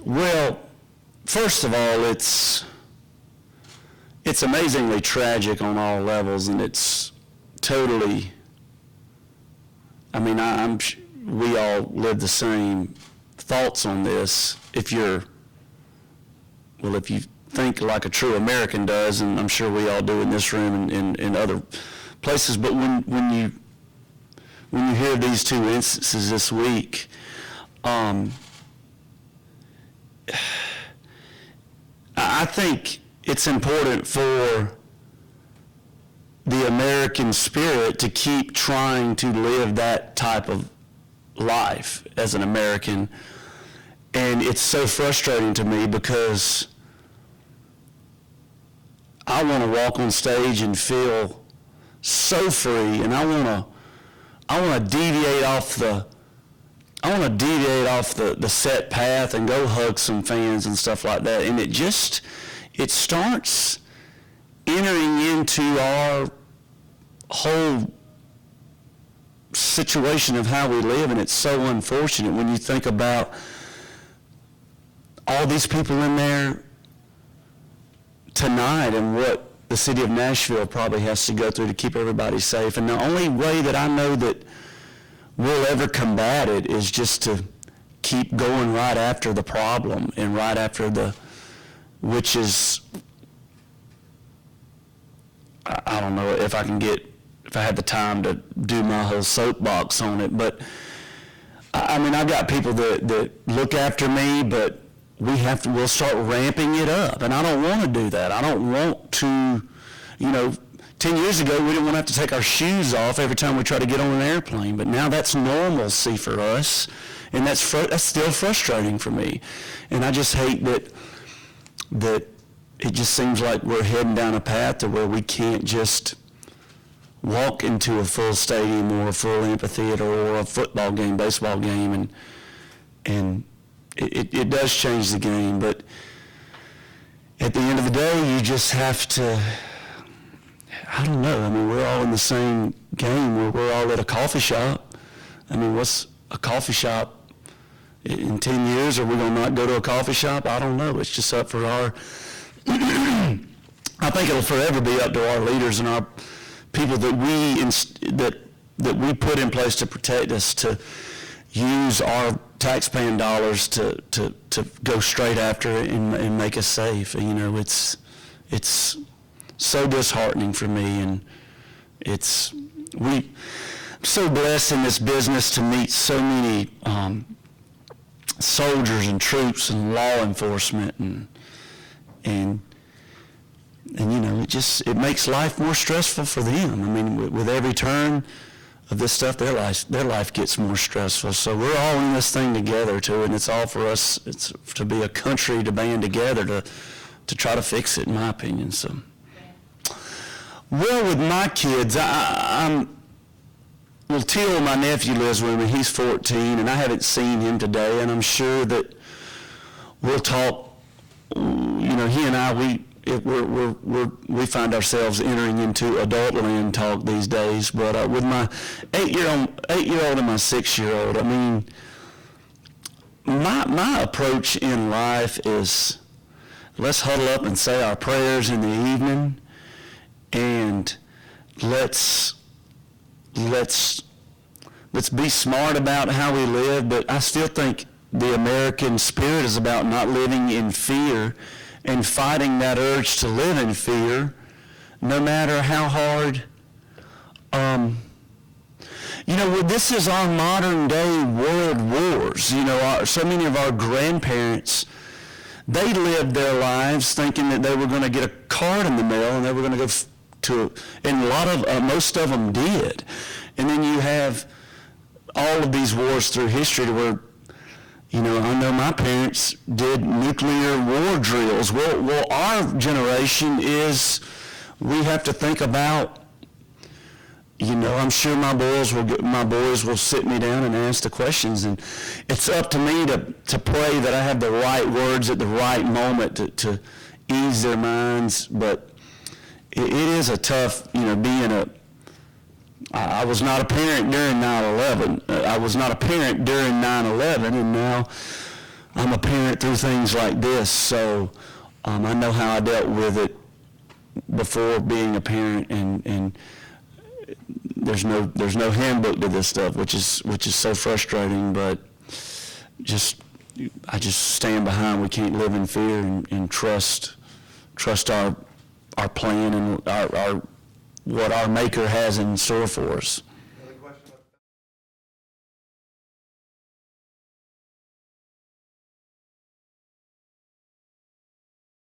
Well, first of all, it's amazingly tragic on all levels, and it's totally, I mean, we all live the same thoughts on this. If you think like a true American does, and I'm sure we all do in this room and in other places, but when you hear these two instances this week, I think it's important for the American spirit to keep trying to live that type of life as an American. And it's so frustrating to me because I want to walk on stage and feel so free, and I want to deviate off the set path and go hug some fans and stuff like that. And it starts entering into our whole situation of how we live, and it's so unfortunate when you think about all these people in there tonight and what the city of Nashville probably has to go through to keep everybody safe. And the only way that I know that we'll ever combat it is just to keep going right after the problem and right after which is, I don't know if I had the time to do my whole soapbox on it, but I mean, I've got people that look after me, but we'll start ramping it up, and I don't want to do that. I don't want to, 10 years ago, we didn't want to have to take our shoes off every time we try to get on an airplane, but now that's normalcy for us, and that's still frustrating for me. And I just hate that it just seems like we're heading down a path to where we can't just walk into a full stadium or a full amphitheater or a football game, baseball game, and it does change the game. But at the end of the day, you just have to, I don't know. I mean, we're all in the same game. We're all at a coffee shop. I mean, what's a coffee shop in 10 years? Are we going to not go to a coffee shop? I don't know. It's just up for our, I think it'll forever be up to our leaders and our people that we put in place to protect us, to use our taxpaying dollars to go straight after it and make us safe. It's so disheartening for me, and we're so blessed in this business to meet so many soldiers and troops and law enforcement, and it makes life more stressful for them. I mean, with every turn of this stuff, their life gets more stressful. So we're all in this thing together too, and it's all for us. It's to be a country to band together to try to fix it, in my opinion. So, well, with my kids, Teal, my nephew, lives with me. He's 14, and I haven't seen him today, and I'm sure that we'll talk. He and I, we find ourselves entering into adult land talk these days. But with my 8-year-old and my 6-year-old, I mean, my approach in life is, let's huddle up and say our prayers in the evening, and let's be smart about how we live. But I still think the American spirit is about not living in fear and fighting that urge to live in fear, no matter how hard. This is our modern day world wars. So many of our grandparents, they lived their lives thinking that they were going to get a card in the mail and they were going to go and most of them did. And then you have all of these wars through history to where, I know my parents did nuclear war drills. Well, our generation we have to think about, I'm sure my boys will sit me down and ask the questions, and it's up to me to pray that I have the right words at the right moment to ease their minds. But it is a tough, I was not a parent during 9/11. I was not a parent during 9/11, and now I'm a parent through things like this, so I know how I dealt with it before being a parent, and there's no handbook to this stuff, which is so frustrating. But I just stand behind. We can't live in fear and trust our plan and our what our Maker has in store for us.